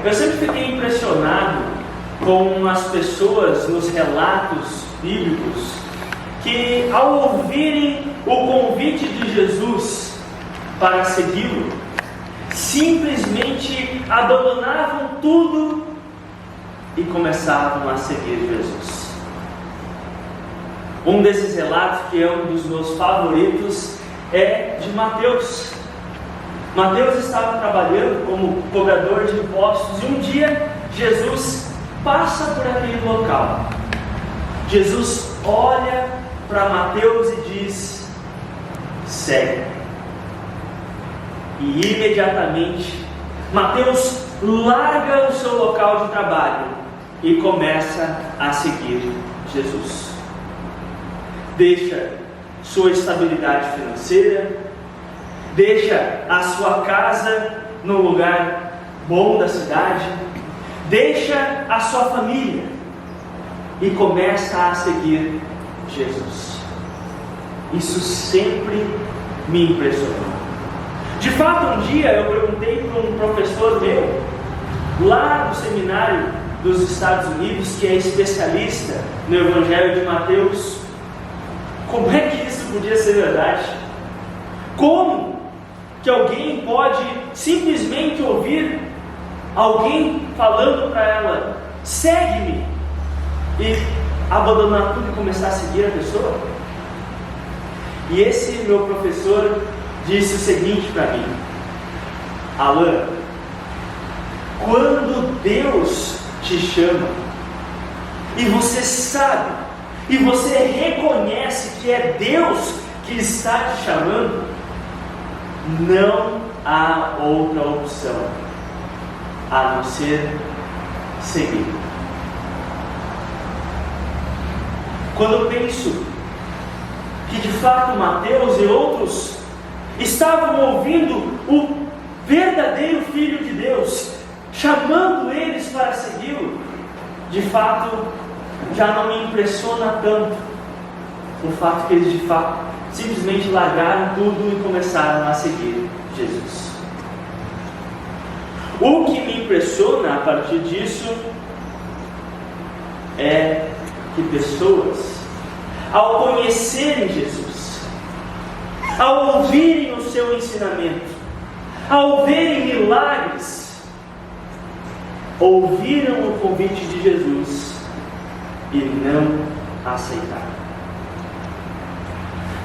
Eu sempre fiquei impressionado com as pessoas nos relatos bíblicos que, ao ouvirem o convite de Jesus para segui-lo, simplesmente abandonavam tudo e começavam a seguir Jesus. Um desses relatos, que é um dos meus favoritos, é de Mateus. Mateus estava trabalhando como cobrador de impostos e um dia Jesus passa por aquele local. Jesus olha para Mateus e diz: segue. E imediatamente Mateus larga o seu local de trabalho e começa a seguir Jesus. Deixa sua estabilidade financeira, deixa a sua casa no lugar bom da cidade, deixa a sua família e começa a seguir Jesus. Isso sempre me impressionou. De fato, um dia eu perguntei para um professor meu, lá no seminário dos Estados Unidos, que é especialista no Evangelho de Mateus, como é que isso podia ser verdade? Como que alguém pode simplesmente ouvir alguém falando para ela: segue-me, e abandonar tudo e começar a seguir a pessoa? E esse meu professor disse o seguinte para mim: Alan, quando Deus te chama e você sabe e você reconhece que é Deus que está te chamando, não há outra opção a não ser seguir. Quando eu penso que de fato Mateus e outros estavam ouvindo o verdadeiro Filho de Deus, chamando eles para segui-lo, de fato já não me impressiona tanto o fato que eles de fato simplesmente largaram tudo e começaram a seguir Jesus. O que me impressiona a partir disso é que pessoas, ao conhecerem Jesus, ao ouvirem o seu ensinamento, ao verem milagres, ouviram o convite de Jesus e não aceitaram.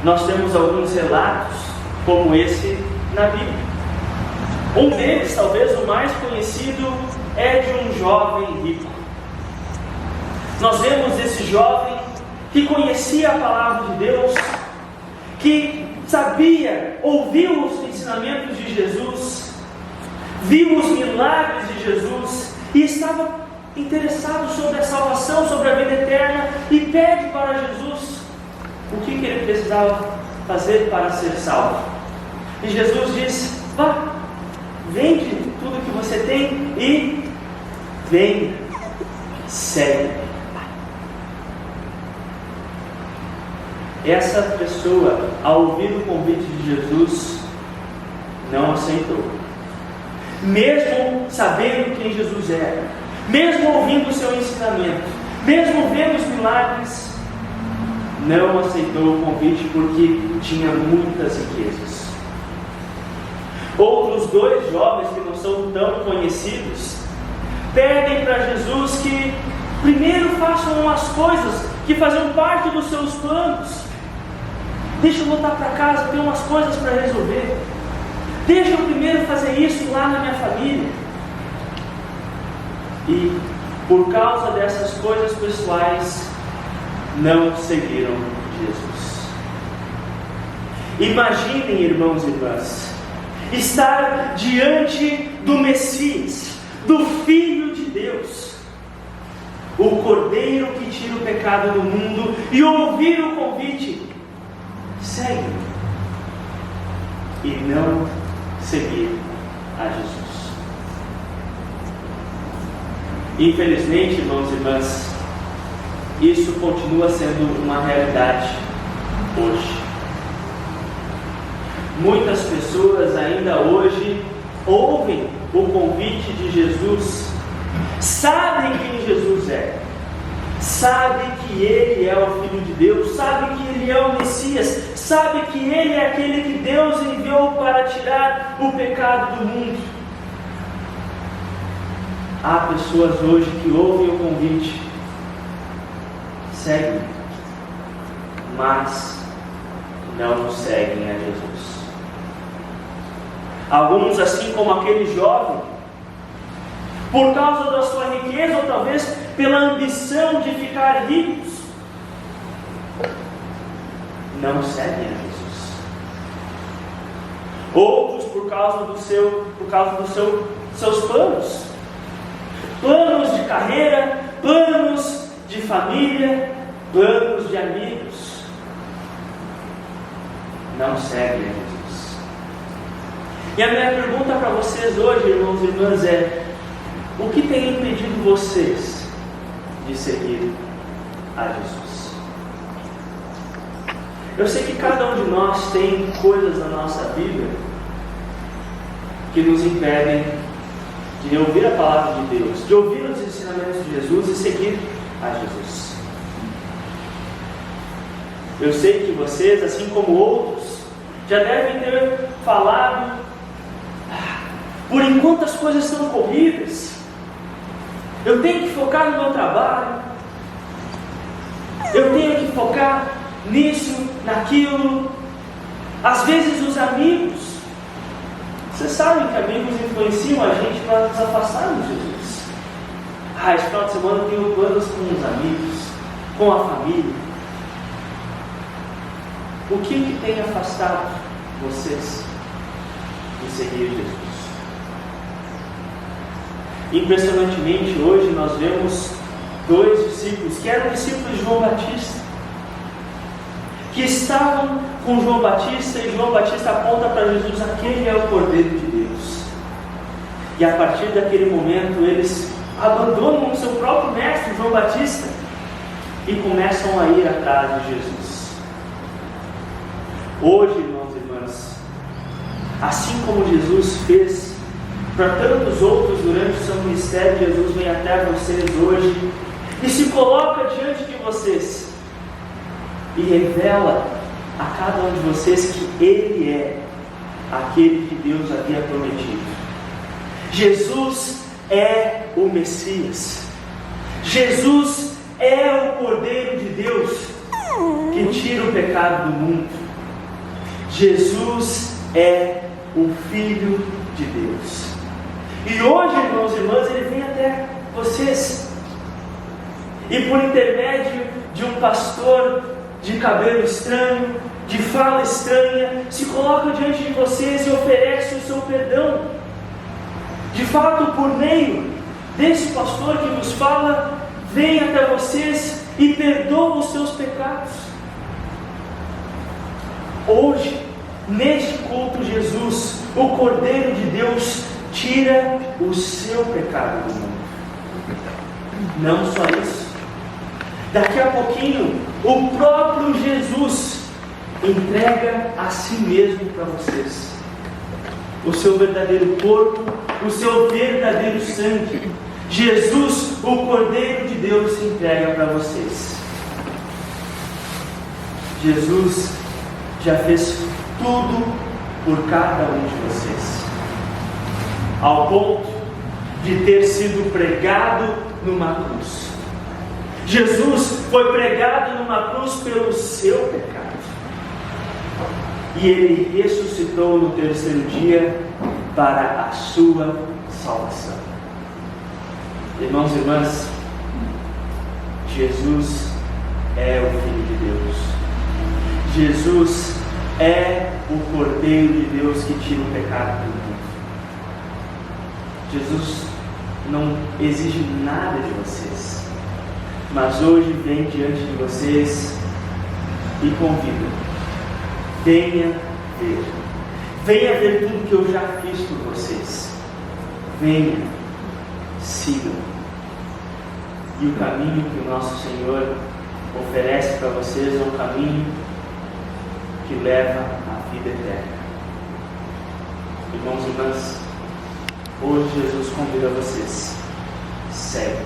Nós temos alguns relatos como esse na Bíblia. Um deles, talvez o mais conhecido, é de um jovem rico. Nós vemos esse jovem que conhecia a palavra de Deus, que sabia, ouviu os ensinamentos de Jesus, viu os milagres de Jesus e estava interessado sobre a salvação, sobre a vida eterna, e pede para Jesus o que ele precisava fazer para ser salvo. E Jesus diz: vá, vende tudo que você tem e vem, segue. Essa pessoa, ao ouvir o convite de Jesus, não aceitou. Mesmo sabendo quem Jesus era, mesmo ouvindo o seu ensinamento, mesmo vendo os milagres, não aceitou o convite porque tinha muitas riquezas. Outros dois jovens que não são tão conhecidos pedem para Jesus que primeiro façam umas coisas que faziam parte dos seus planos. Deixa eu voltar para casa, tem umas coisas para resolver. Deixa eu primeiro fazer isso lá na minha família. E por causa dessas coisas pessoais, não seguiram Jesus. Imaginem, irmãos e irmãs, estar diante do Messias, do Filho de Deus, o Cordeiro que tira o pecado do mundo, e ouvir o convite: segue, e não seguir a Jesus. Infelizmente, irmãos e irmãs, isso continua sendo uma realidade hoje. Muitas pessoas ainda hoje ouvem o convite de Jesus, sabem quem Jesus é, sabe que Ele é o Filho de Deus, sabe que Ele é o Messias, sabe que Ele é aquele que Deus enviou para tirar o pecado do mundo. Há pessoas hoje que ouvem o convite, seguem, mas não seguem a Jesus. Alguns, assim como aquele jovem, por causa da sua riqueza, ou talvez pela ambição de ficar ricos, não seguem a Jesus. Outros por causa dos seus planos de carreira, planos de família, planos de amigos, não seguem a Jesus. E a minha pergunta para vocês hoje, irmãos e irmãs, é: o que tem impedido vocês de seguir a Jesus? Eu sei que cada um de nós tem coisas na nossa vida que nos impedem de ouvir a palavra de Deus, de ouvir os ensinamentos de Jesus e seguir a Jesus. Eu sei que vocês, assim como outros, já devem ter falado: por enquanto as coisas estão corridas, eu tenho que focar no meu trabalho, eu tenho que focar nisso, naquilo. Às vezes os amigos, vocês sabem que amigos influenciam a gente para nos afastarmos de Jesus. Esse final de semana eu tenho planos com os amigos, com a família. O que tem afastado vocês de seguir Jesus? Impressionantemente, hoje nós vemos dois discípulos, que eram discípulos de João Batista, que estavam com João Batista, e João Batista aponta para Jesus: aquele é o Cordeiro de Deus. E a partir daquele momento eles abandonam o seu próprio mestre, João Batista, e começam a ir atrás de Jesus. Hoje, irmãos e irmãs, assim como Jesus fez para tantos outros durante o seu ministério, Jesus vem até vocês hoje e se coloca diante de vocês e revela a cada um de vocês que Ele é aquele que Deus havia prometido. Jesus é o Messias. Jesus é o Cordeiro de Deus que tira o pecado do mundo. Jesus é o Filho de Deus. E hoje, irmãos e irmãs, Ele vem até vocês, e por intermédio de um pastor de cabelo estranho, de fala estranha, se coloca diante de vocês e oferece o seu perdão. De fato, por meio desse pastor que vos fala, vem até vocês e perdoa os seus pecados. Hoje, neste culto, Jesus, o Cordeiro de Deus, tira o seu pecado do mundo. Não só isso, daqui a pouquinho o próprio Jesus entrega a si mesmo para vocês, o seu verdadeiro corpo, o seu verdadeiro sangue. Jesus, o Cordeiro de Deus, se entrega para vocês. Jesus já fez tudo por cada um de vocês, ao ponto de ter sido pregado numa cruz. Jesus foi pregado numa cruz pelo seu pecado, e Ele ressuscitou no terceiro dia para a sua salvação. Irmãos e irmãs, Jesus é o Filho de Deus. Jesus é o Cordeiro de Deus que tira o pecado do mundo. Jesus não exige nada de vocês, mas hoje vem diante de vocês e convida: venha ver tudo que eu já fiz por vocês, venha, sigam. E o caminho que o nosso Senhor oferece para vocês é um caminho que leva à vida eterna. Irmãos e irmãs, Hoje Jesus convida vocês. Segue.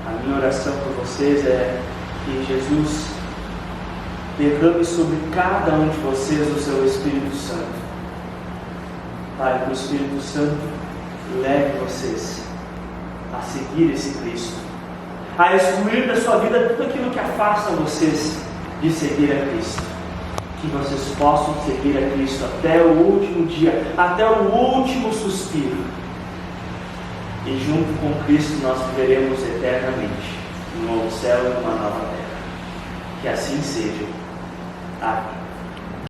A minha oração por vocês é que Jesus derrame sobre cada um de vocês o seu Espírito Santo. Pai, que o Espírito Santo leve vocês a seguir esse Cristo, a excluir da sua vida tudo aquilo que afasta vocês de seguir a Cristo. Que vocês possam seguir a Cristo até o último dia, até o último suspiro. E junto com Cristo nós viveremos eternamente um novo céu e uma nova terra. Que assim seja. Amém.